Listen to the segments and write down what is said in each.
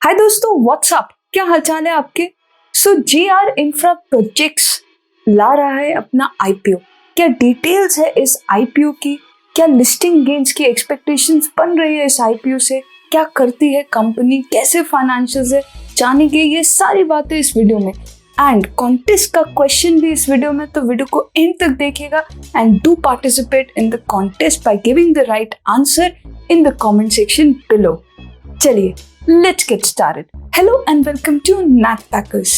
हाय दोस्तों, व्हाट्सअप, क्या हालचाल है आपके। जीआर इंफ्रा प्रोजेक्ट्स ला रहा है अपना आईपीओ। क्या डिटेल्स है इस आईपीओ की, क्या लिस्टिंग गेन्स की एक्सपेक्टेशंस बन रही है इस आईपीओ से, क्या करती है कंपनी, कैसे फाइनेंशियल्स है, जानेंगे ये सारी बातें इस वीडियो में। एंड कॉन्टेस्ट का क्वेश्चन भी इस वीडियो में, तो वीडियो को एंड तक देखिएगा and do participate in the contest by giving the right answer in the comment section below. चलिए, let's get started. Hello and welcome to Nat Packers.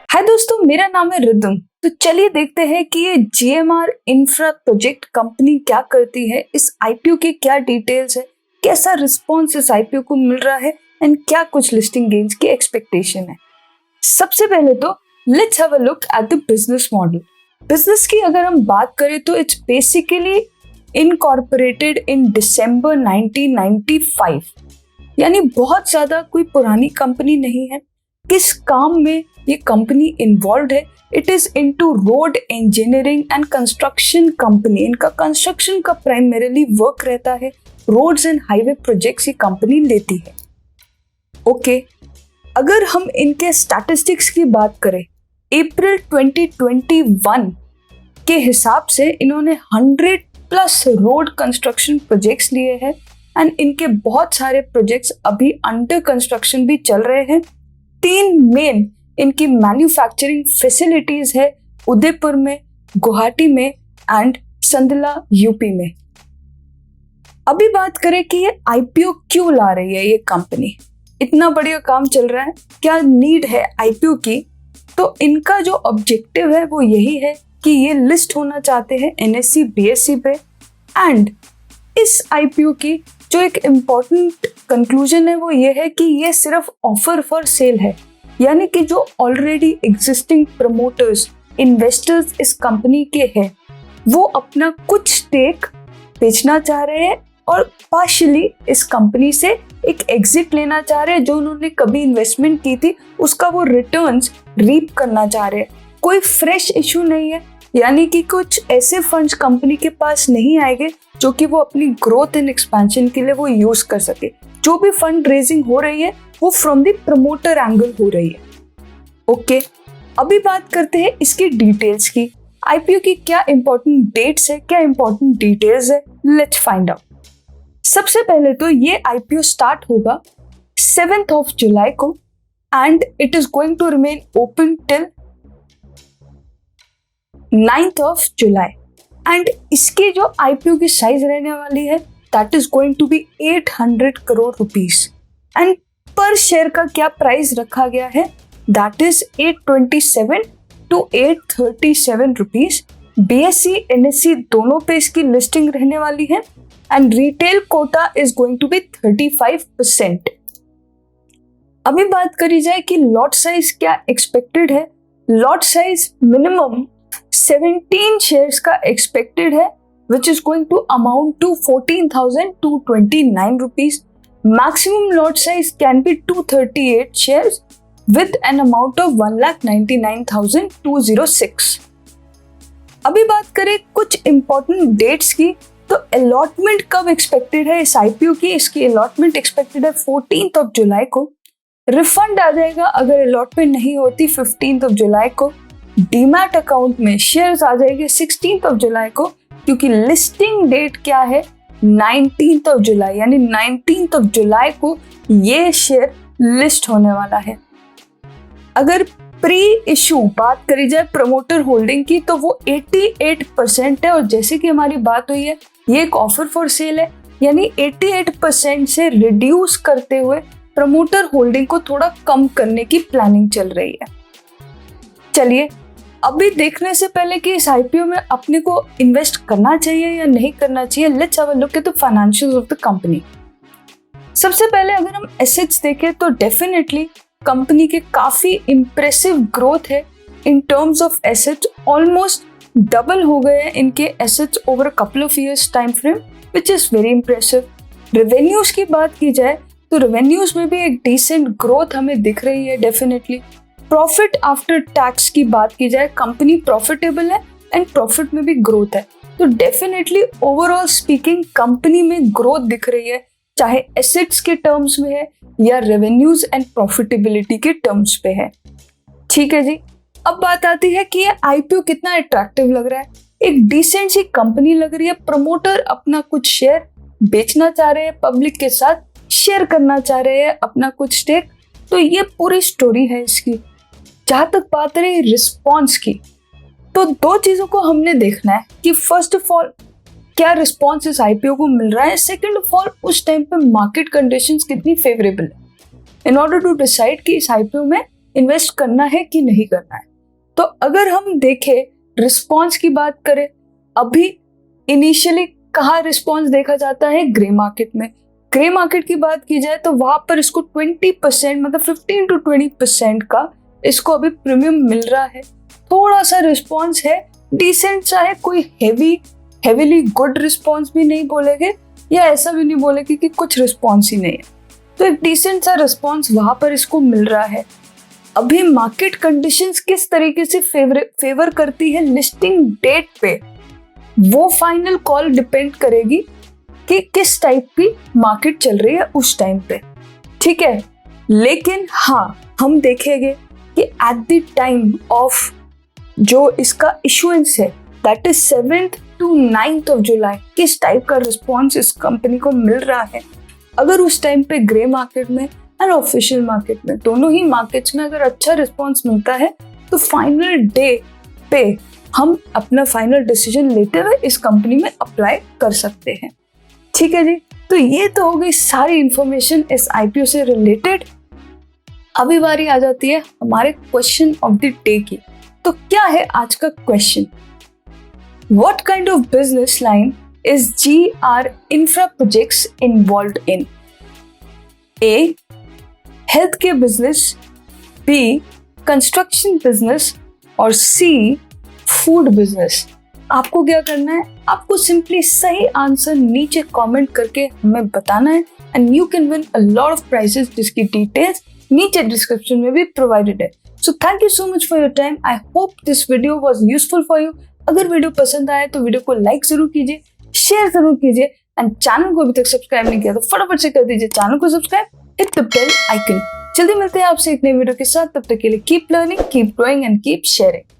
हाय दोस्तों, मेरा नाम है रिदम। तो चलिए देखते हैं कि ये जीएमआर इंफ्रा प्रोजेक्ट कंपनी क्या करती है, इस आईपीओ की क्या डिटेल्स है, कैसा रिस्पॉन्स इस आईपीओ को मिल रहा है एंड क्या कुछ लिस्टिंग गेन्स की एक्सपेक्टेशन है। सबसे पहले तो let's have a look at the business model. Business की अगर हम बात करें तो इट्स बेसिकली इनकॉर्पोरेटेड इन दिसंबर 1995, यानी बहुत ज्यादा कोई पुरानी कंपनी नहीं है। किस काम में ये कंपनी इन्वॉल्व है? It is into road engineering and construction company. इनका कंस्ट्रक्शन का प्राइमरीली वर्क रहता है, रोड्स एंड हाईवे प्रोजेक्ट्स ये कंपनी लेती है। ओके, अगर हम इनके स्टैटिस्टिक्स की बात करें, अप्रैल 2021 के हिसाब से इन्होंने 100+ रोड कंस्ट्रक्शन प्रोजेक्ट्स लिए हैं एंड इनके बहुत सारे प्रोजेक्ट्स अभी अंडर कंस्ट्रक्शन भी चल रहे हैं। 3 मेन इनकी मैन्युफैक्चरिंग फैसिलिटीज है, उदयपुर में, गुवाहाटी में एंड संदला यूपी में। अभी बात करें कि ये आईपीओ क्यों ला रही है ये कंपनी, इतना बढ़िया काम चल रहा है, क्या नीड है आईपीओ की। तो इनका जो ऑब्जेक्टिव है वो यही है कि ये लिस्ट होना चाहते हैं एनएससी बीएससी पे। एंड इस आईपीओ की जो एक इम्पॉर्टेंट कंक्लूजन है वो ये है कि ये सिर्फ ऑफर फॉर सेल है, यानी कि जो ऑलरेडी एग्जिस्टिंग प्रमोटर्स, इन्वेस्टर्स इस कंपनी के हैं, वो अपना कुछ स्टेक बेचना चाह रहे हैं और पार्शियली इस कंपनी से एक एग्जिट लेना चाह रहे हैं। जो उन्होंने कभी इन्वेस्टमेंट की थी उसका वो रिटर्न्स रीप करना चाह रहे हैं। कोई फ्रेश इशू नहीं है, यानी कि कुछ ऐसे फंड्स कंपनी के पास नहीं आएंगे जो कि वो अपनी ग्रोथ एंड एक्सपेंशन के लिए वो यूज कर सके। जो भी फंड रेजिंग हो रही है वो फ्रॉम द प्रमोटर एंगल हो रही है। ओके, अभी बात करते हैं इसकी डिटेल्स की। आईपीओ की क्या इंपॉर्टेंट डेट्स है, क्या इंपॉर्टेंट डिटेल्स है, लेट्स फाइंड आउट। सबसे पहले तो ये आईपीओ स्टार्ट होगा 7 जुलाई को and it is going to remain open till 9 July. And इसकी जो आईपीओ की साइज रहने वाली है that is going to be 800 crore rupees. And पर शेयर का क्या प्राइस रखा गया है, that is 827 to 837 rupees. BSC NSC दोनों पे इसकी लिस्टिंग रहने वाली है and retail quota is going to be 35%। अभी बात करी जाए कि लॉट साइज क्या एक्सपेक्टेड है। लॉट साइज मिनिमम 17 शेयर्स का एक्सपेक्टेड है which is going to amount to 14,229 rupees. Maximum lot size can be 238 shares with an amount of 1,99,206. अभी बात करें कुछ important dates की, तो अलॉटमेंट कब एक्सपेक्टेड है इस आईपीओ की। इसकी अलॉटमेंट एक्सपेक्टेड है 14 जुलाई को। रिफंड आ जाएगा अगर अलॉटमेंट नहीं होती 15 जुलाई को। डीमैट अकाउंट में शेयर्स आ जाएंगे 16 जुलाई को, क्योंकि लिस्टिंग डेट क्या है 19 जुलाई, यानी 19 जुलाई को ये शेयर लिस्ट होने वाला है। अगर प्री इशू बात करी जाए प्रमोटर होल्डिंग की तो वो 88% है, और जैसे कि हमारी बात हुई है ये एक ऑफर फॉर सेल है, यानी 88% से रिड्यूस करते हुए प्रमोटर होल्डिंग को थोड़ा कम करने की प्लानिंग चल रही है। चलिए, अभी देखने से पहले कि इस आईपीओ में अपने को इन्वेस्ट करना चाहिए या नहीं करना चाहिए, let's have a look at the financials of the company. सबसे पहले अगर हम एसेट्स देखें तो डेफिनेटली कंपनी के काफी इंप्रेसिव ग्रोथ है in terms of assets. Almost double हो गए हैं इनके assets over a couple of years time frame, which is very impressive. Revenues की बात की जाए तो रेवेन्यूज में भी एक डिसेंट ग्रोथ हमें दिख रही है डेफिनेटली। प्रॉफिट आफ्टर टैक्स की बात की जाए, कंपनी प्रॉफिटेबल है एंड प्रॉफिट में भी ग्रोथ है, तो डेफिनेटली ओवरऑल स्पीकिंग कंपनी में ग्रोथ दिख रही है, चाहे एसेट्स के टर्म्स में है या रेवेन्यूज एंड प्रॉफिटेबिलिटी के टर्म्स पे है। ठीक है जी, अब बात आती है कि ये आईपीओ कितना अट्रैक्टिव लग रहा है। एक डिसेंट सी कंपनी लग रही है, प्रमोटर अपना कुछ शेयर बेचना चाह रहे हैं, पब्लिक के साथ शेयर करना चाह रहे हैं अपना कुछ स्टेक, तो ये पूरी स्टोरी है इसकी। जहां तक बात रही रिस्पॉन्स की, तो दो चीजों को हमने देखना है कि फर्स्ट ऑफ ऑल क्या रिस्पॉन्स इस आईपीओ को मिल रहा है, सेकंड ऑफ ऑल उस टाइम पे मार्केट कंडीशंस कितनी फेवरेबल है इन ऑर्डर टू डिसाइड कि इस आईपीओ में इन्वेस्ट करना है कि नहीं करना है। तो अगर हम देखें रिस्पॉन्स की बात करें, अभी इनिशियली कहाँ रिस्पॉन्स देखा जाता है, ग्रे मार्केट में। ग्रे मार्केट की बात की जाए तो वहां पर इसको 20% मतलब 15 to 20% का इसको अभी प्रीमियम मिल रहा है। थोड़ा सा रिस्पॉन्स है, डिसेंट सा है, कोई हेवीली गुड रिस्पॉन्स भी नहीं बोलेंगे या ऐसा भी नहीं बोलेंगे कि कुछ रिस्पॉन्स ही नहीं है, तो एक डिसेंट सा रिस्पॉन्स वहां पर इसको मिल रहा है। अभी मार्केट कंडीशंस किस तरीके से फेवर करती है लिस्टिंग डेट पे, वो फाइनल कॉल डिपेंड करेगी कि किस टाइप की मार्केट चल रही है उस टाइम पे। ठीक है, लेकिन हाँ हम देखेंगे कि एट द टाइम ऑफ जो इसका इशुएंस है, that is 7th to 9th of जुलाई, किस टाइप का रिस्पॉन्स इस कंपनी को मिल रहा है। अगर उस टाइम पे ग्रे मार्केट में एंड ऑफिशियल मार्केट में, दोनों ही मार्केट्स में अगर अच्छा रिस्पॉन्स मिलता है तो फाइनल डे पे हम अपना फाइनल डिसीजन लेते हुए इस कंपनी में अप्लाई कर सकते हैं। ठीक है जी, तो ये तो हो गई सारी इंफॉर्मेशन इस आईपीओ से रिलेटेड। अभी बारी आ जाती है हमारे क्वेश्चन ऑफ द डे की। तो क्या है आज का question? What kind of business line is GR Infra Projects involved in? A. Healthcare business, B. Construction business और C. Food business। आपको क्या करना है, आपको सिंपली सही आंसर नीचे कमेंट करके हमें बताना है and you can win a lot of prizes, जिसकी डिटेल्स नीचे डिस्क्रिप्शन में भी प्रोवाइडेड है। So thank you so much for your time. I hope this video was useful for you. अगर वीडियो पसंद आए तो वीडियो को लाइक जरूर कीजिए, शेयर जरूर कीजिए एंड चैनल को अभी तक सब्सक्राइब नहीं किया तो फटाफट से कर दीजिए चैनल को subscribe, hit the bell icon. जल्दी मिलते हैं आपसे एक नई वीडियो के साथ, तब तक के लिए keep learning, keep growing and keep sharing.